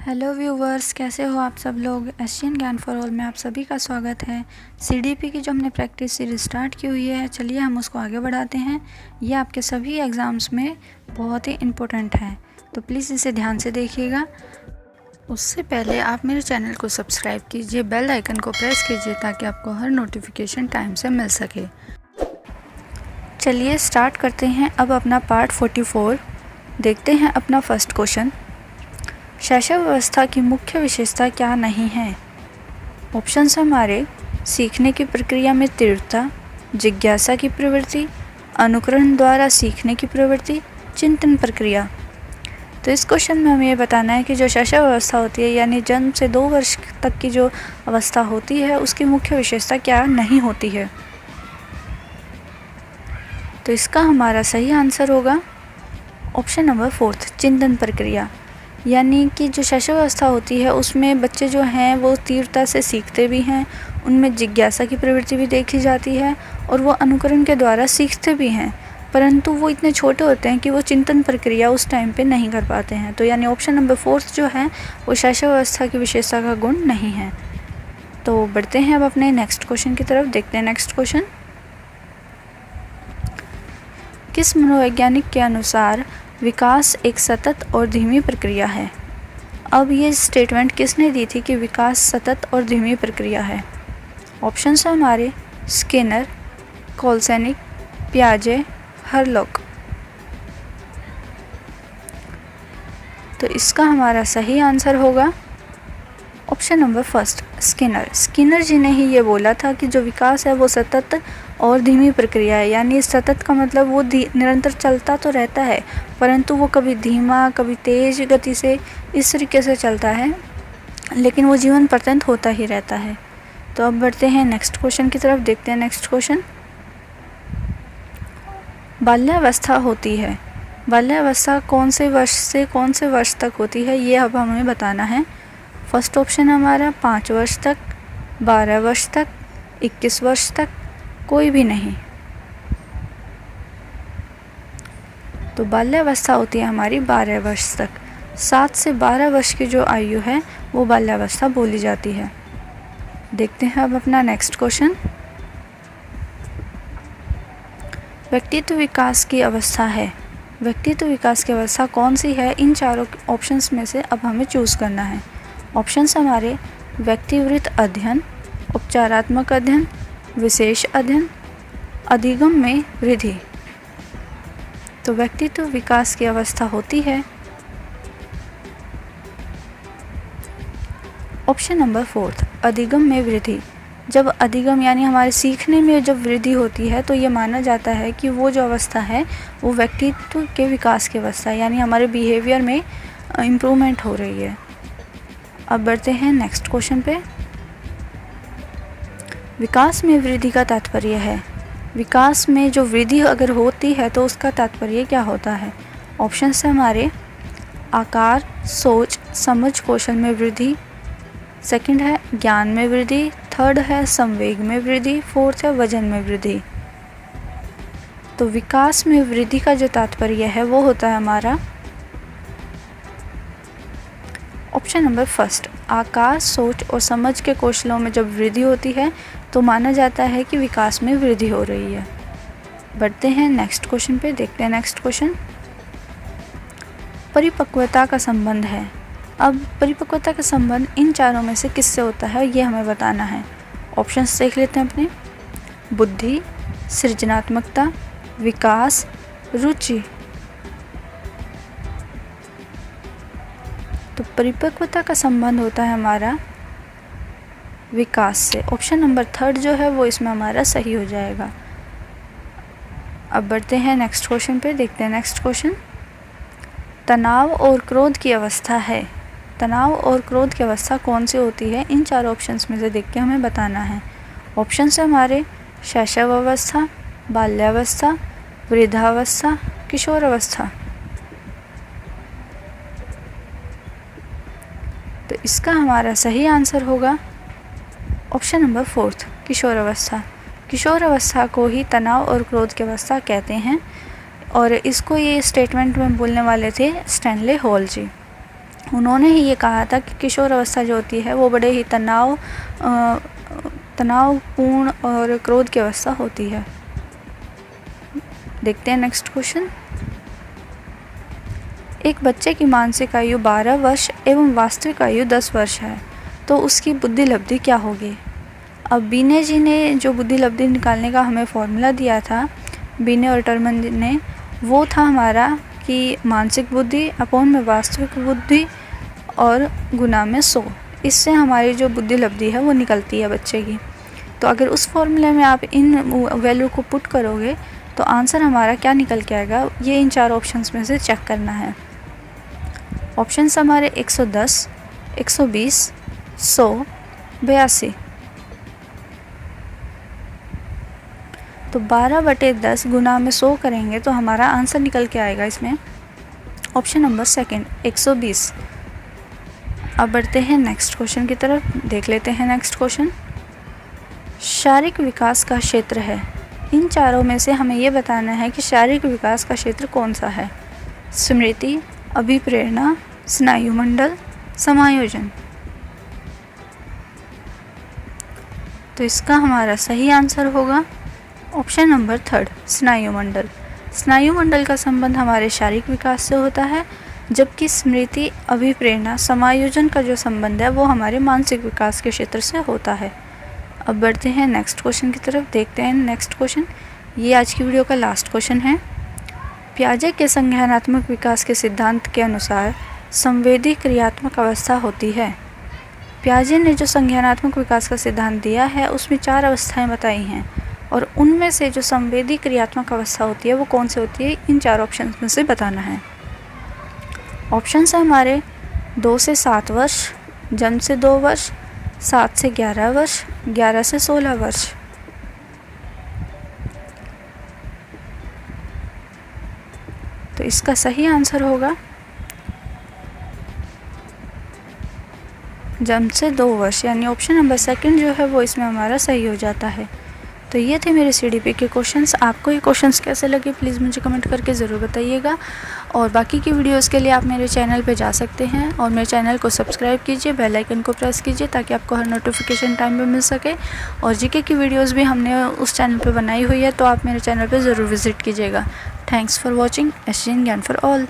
Hello viewers, कैसे हो आप सब लोग। एशियन ज्ञान फॉर ऑल में आप सभी का स्वागत है। सीडीपी की जो हमने प्रैक्टिस सीरीज स्टार्ट की हुई है, चलिए हम उसको आगे बढ़ाते हैं। ये आपके सभी एग्ज़ाम्स में बहुत ही इम्पोर्टेंट है, तो प्लीज़ इसे ध्यान से देखिएगा। उससे पहले आप मेरे चैनल को सब्सक्राइब कीजिए, बेल आइकन को प्रेस कीजिए ताकि आपको हर नोटिफिकेशन टाइम से मिल सके। चलिए स्टार्ट करते हैं अब अपना पार्ट 44। देखते हैं अपना फर्स्ट क्वेश्चन। शैशव अवस्था की मुख्य विशेषता क्या नहीं है। ऑप्शंस हमारे सीखने की प्रक्रिया में तीव्रता, जिज्ञासा की प्रवृत्ति, अनुकरण द्वारा सीखने की प्रवृत्ति, चिंतन प्रक्रिया। तो इस क्वेश्चन में हमें ये बताना है कि जो शैशव अवस्था होती है यानी जन्म से 2 वर्ष तक की जो अवस्था होती है उसकी मुख्य विशेषता क्या नहीं होती है। तो इसका हमारा सही आंसर होगा ऑप्शन नंबर 4, चिंतन प्रक्रिया। यानी कि जो शैशव अवस्था होती है उसमें बच्चे जो हैं वो तीव्रता से सीखते भी हैं, उनमें जिज्ञासा की प्रवृत्ति भी देखी जाती है और वो अनुकरण के द्वारा सीखते भी हैं, परंतु वो इतने छोटे होते हैं कि वो चिंतन प्रक्रिया उस टाइम पे नहीं कर पाते हैं। तो यानी ऑप्शन नंबर 4 जो है वो शैशव अवस्था की विशेषता का गुण नहीं है। तो बढ़ते हैं अब अपने नेक्स्ट क्वेश्चन की तरफ। देखते हैं नेक्स्ट क्वेश्चन। किस मनोवैज्ञानिक के अनुसार विकास एक सतत और धीमी प्रक्रिया है। अब ये स्टेटमेंट किसने दी थी कि विकास सतत और धीमी प्रक्रिया है। ऑप्शंस हैं हमारे स्किनर, कोलसेनिक, पियाजे, हरलॉक। तो इसका हमारा सही आंसर होगा ऑप्शन नंबर 1, स्किनर। स्किनर जी ने ही ये बोला था कि जो विकास है वो सतत और धीमी प्रक्रिया है। यानी सतत का मतलब वो निरंतर चलता तो रहता है, परंतु वो कभी धीमा कभी तेज गति से इस तरीके से चलता है, लेकिन वो जीवन पर्यंत होता ही रहता है। तो अब बढ़ते हैं नेक्स्ट क्वेश्चन की तरफ। देखते हैं नेक्स्ट क्वेश्चन। बाल्यावस्था होती है, बाल्यावस्था कौन से वर्ष से कौन से वर्ष तक होती है, ये अब हमें बताना है। फर्स्ट ऑप्शन हमारा 5 वर्ष तक, 12 वर्ष तक, 21 वर्ष तक, कोई भी नहीं। तो बाल्यावस्था होती है हमारी 12 वर्ष तक। 7 से 12 वर्ष की जो आयु है वो बाल्यावस्था बोली जाती है। देखते हैं अब अपना नेक्स्ट क्वेश्चन। व्यक्तित्व विकास की अवस्था है, व्यक्तित्व विकास की अवस्था कौन सी है। इन चारों ऑप्शंस में से अब हमें चूज़ करना है। ऑप्शंस हमारे व्यक्तिवृत्त अध्ययन, उपचारात्मक अध्ययन, विशेष अध्ययन, अधिगम में वृद्धि। तो व्यक्तित्व विकास की अवस्था होती है ऑप्शन नंबर 4, अधिगम में वृद्धि। जब अधिगम यानी हमारे सीखने में जब वृद्धि होती है तो ये माना जाता है कि वो जो अवस्था है वो व्यक्तित्व के विकास की अवस्था है, यानी हमारे बिहेवियर में इम्प्रूवमेंट हो रही है। अब बढ़ते हैं नेक्स्ट क्वेश्चन पे। विकास में वृद्धि का तात्पर्य है, विकास में जो वृद्धि अगर होती है तो उसका तात्पर्य क्या होता है। ऑप्शंस है हमारे आकार, सोच, समझ, कौशल में वृद्धि। सेकंड है ज्ञान में वृद्धि। थर्ड है संवेग में वृद्धि। फोर्थ है वजन में वृद्धि। तो विकास में वृद्धि का जो तात्पर्य है वो होता है हमारा ऑप्शन नंबर 1, आकार, सोच और समझ के कौशलों में जब वृद्धि होती है तो माना जाता है कि विकास में वृद्धि हो रही है। बढ़ते हैं नेक्स्ट क्वेश्चन पे। देखते हैं नेक्स्ट क्वेश्चन। परिपक्वता का संबंध है। अब परिपक्वता का संबंध इन चारों में से किससे होता है ये हमें बताना है। ऑप्शंस देख लेते हैं अपने। बुद्धि, सृजनात्मकता, विकास, रुचि। तो परिपक्वता का संबंध होता है हमारा विकास से। ऑप्शन नंबर 3 जो है वो इसमें हमारा सही हो जाएगा। अब बढ़ते हैं नेक्स्ट क्वेश्चन पे। देखते हैं नेक्स्ट क्वेश्चन। तनाव और क्रोध की अवस्था है, तनाव और क्रोध की अवस्था कौन सी होती है। इन चारों ऑप्शंस में से देख के हमें बताना है। ऑप्शंस है हमारे शैशव अवस्था, बाल्यावस्था, वृद्धावस्था, किशोर अवस्था। तो इसका हमारा सही आंसर होगा ऑप्शन नंबर 4, किशोर अवस्था। किशोर अवस्था को ही तनाव और क्रोध की अवस्था कहते हैं और इसको ये स्टेटमेंट में बोलने वाले थे स्टैनले हॉल जी। उन्होंने ही ये कहा था कि किशोर अवस्था जो होती है वो बड़े ही तनावपूर्ण और क्रोध की अवस्था होती है। देखते हैं नेक्स्ट क्वेश्चन। एक बच्चे की मानसिक आयु 12 वर्ष एवं वास्तविक आयु 10 वर्ष है, तो उसकी बुद्धि लब्धि क्या होगी? अब बीने जी ने जो बुद्धि लब्धि निकालने का हमें फॉर्मूला दिया था, बीने और टर्मन ने, वो था हमारा कि मानसिक बुद्धि अपॉन में वास्तविक बुद्धि और गुना में 100। इससे हमारी जो बुद्धि लब्धि है वो निकलती है बच्चे की। तो अगर उस फॉर्मूले में आप इन वैल्यू को पुट करोगे तो आंसर हमारा क्या निकल के आएगा, ये इन 4 ऑप्शंस में से चेक करना है। ऑप्शंस हमारे 110, 120, 100, 82। तो 12/10 गुना में 100 करेंगे तो हमारा आंसर निकल के आएगा इसमें ऑप्शन नंबर सेकंड 120। अब बढ़ते हैं नेक्स्ट क्वेश्चन की तरफ, देख लेते हैं नेक्स्ट क्वेश्चन। शारीरिक विकास का क्षेत्र है, इन चारों में से हमें ये बताना है कि शारीरिक विकास का क्षेत्र कौन सा है? स्मृति, अभिप्रेरणा, स्नायुमंडल, समायोजन। तो इसका हमारा सही आंसर होगा ऑप्शन नंबर 3 स्नायुमंडल। स्नायुमंडल का संबंध हमारे शारीरिक विकास से होता है, जबकि स्मृति, अभिप्रेरणा, समायोजन का जो संबंध है वो हमारे मानसिक विकास के क्षेत्र से होता है। अब बढ़ते हैं नेक्स्ट क्वेश्चन की तरफ, देखते हैं नेक्स्ट क्वेश्चन। ये आज की वीडियो का लास्ट क्वेश्चन है। पियाजे के संज्ञानात्मक विकास के सिद्धांत के अनुसार संवेदी क्रियात्मक अवस्था होती है। पियाजे ने जो संज्ञानात्मक विकास का सिद्धांत दिया है उसमें 4 अवस्थाएं बताई हैं, और उनमें से जो संवेदी क्रियात्मक अवस्था होती है वो कौन सी होती है, इन 4 ऑप्शन में से बताना है। ऑप्शंस हैं हमारे 2 से 7 वर्ष, जन्म से 2 वर्ष, 7 से 11 वर्ष, 11 से 16 वर्ष। तो इसका सही आंसर होगा जन्म से 2 वर्ष, यानी ऑप्शन नंबर सेकंड जो है वो इसमें हमारा सही हो जाता है। तो ये थे मेरे CDP के क्वेश्चंस। आपको ये क्वेश्चंस कैसे लगे प्लीज़ मुझे कमेंट करके ज़रूर बताइएगा, और बाकी की वीडियोस के लिए आप मेरे चैनल पे जा सकते हैं और मेरे चैनल को सब्सक्राइब कीजिए, बेल आइकन को प्रेस कीजिए ताकि आपको हर नोटिफिकेशन टाइम पे मिल सके। और GK की वीडियोज़ भी हमने उस चैनल पर बनाई हुई है, तो आप मेरे चैनल पर ज़रूर विज़िट कीजिएगा। Thanks for watching. SGN ज्ञान फॉर ऑल।